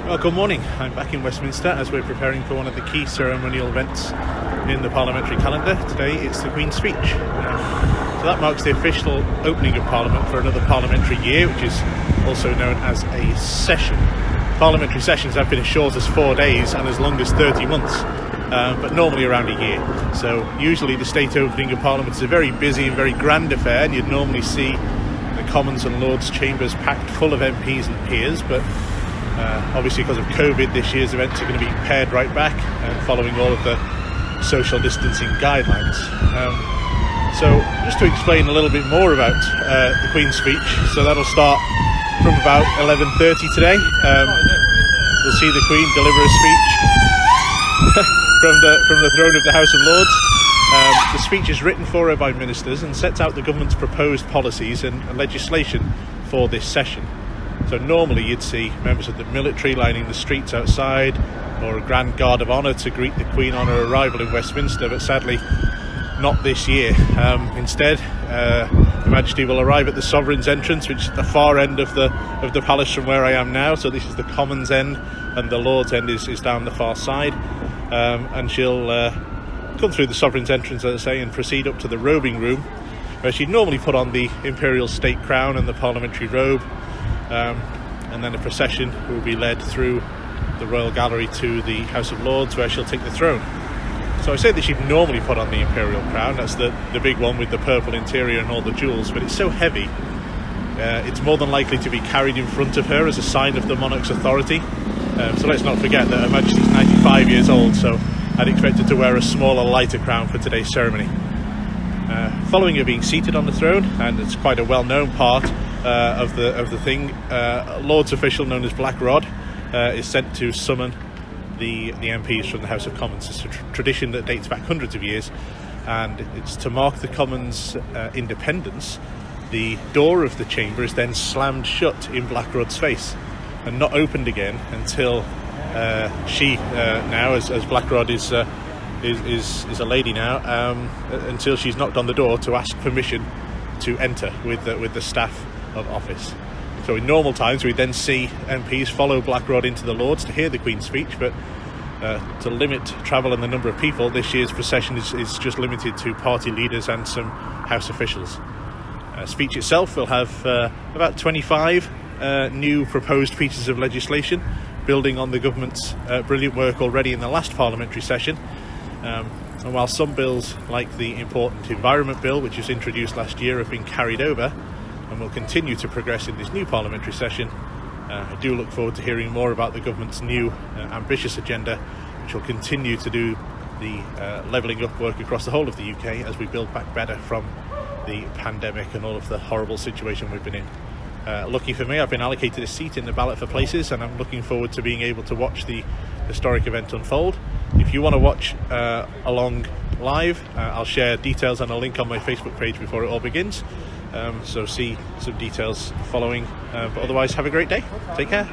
Well, good morning. I'm back in Westminster as we're preparing for one of the key ceremonial events in the parliamentary calendar. Today it's the Queen's speech. So that marks the official opening of Parliament for another parliamentary year, which is also known as a session. Parliamentary sessions have been as short as 4 days and as long as 30 months, but normally around a year. So usually the state opening of Parliament is a very busy and very grand affair, and you'd normally see the Commons and Lords chambers packed full of MPs and peers, but obviously because of COVID, this year's events are going to be pared right back and following all of the social distancing guidelines. So just to explain a little bit more about the Queen's speech, so that'll start from about 11:30 today. We'll see the Queen deliver a speech from the throne of the House of Lords. The speech is written for her by ministers and sets out the government's proposed policies and legislation for this session. So normally you'd see members of the military lining the streets outside, or a grand guard of honour to greet the Queen on her arrival in Westminster, but sadly not this year. Instead, Her Majesty will arrive at the Sovereign's entrance, which is at the far end of the palace from where I am now. So this is the Commons end, and the Lord's end is down the far side. And she'll come through the Sovereign's entrance, as I say, and proceed up to the robing room, where she'd normally put on the imperial state crown and the parliamentary robe. And then a procession will be led through the Royal Gallery to the House of Lords, where she'll take the throne. So I say that she'd normally put on the imperial crown, that's the big one with the purple interior and all the jewels, but it's so heavy, it's more than likely to be carried in front of her as a sign of the monarch's authority. So let's not forget that Her Majesty's 95 years old, so I'd expect her to wear a smaller, lighter crown for today's ceremony. Following her being seated on the throne, and it's quite a well-known part of the thing, Lord's official known as Black Rod is sent to summon the MPs from the House of Commons. It's a tradition that dates back hundreds of years, and it's to mark the Commons' independence. The door of the chamber is then slammed shut in Black Rod's face and not opened again until she now, as Black Rod is a lady now, until she's knocked on the door to ask permission to enter with the staff of office. So in normal times we then see MPs follow Black Rod into the Lords to hear the Queen's speech, but to limit travel and the number of people, this year's procession is just limited to party leaders and some House officials. Speech itself will have about 25 new proposed pieces of legislation, building on the government's brilliant work already in the last parliamentary session. And while some bills, like the important Environment Bill, which was introduced last year, have been carried over and will continue to progress in this new parliamentary session, I do look forward to hearing more about the government's new ambitious agenda, which will continue to do the levelling up work across the whole of the UK as we build back better from the pandemic and all of the horrible situation we've been in. Lucky for me, I've been allocated a seat in the ballot for places, and I'm looking forward to being able to watch the historic event unfold. If you want to watch along live, I'll share details and a link on my Facebook page before it all begins. So see some details following. But otherwise, have a great day. Take care.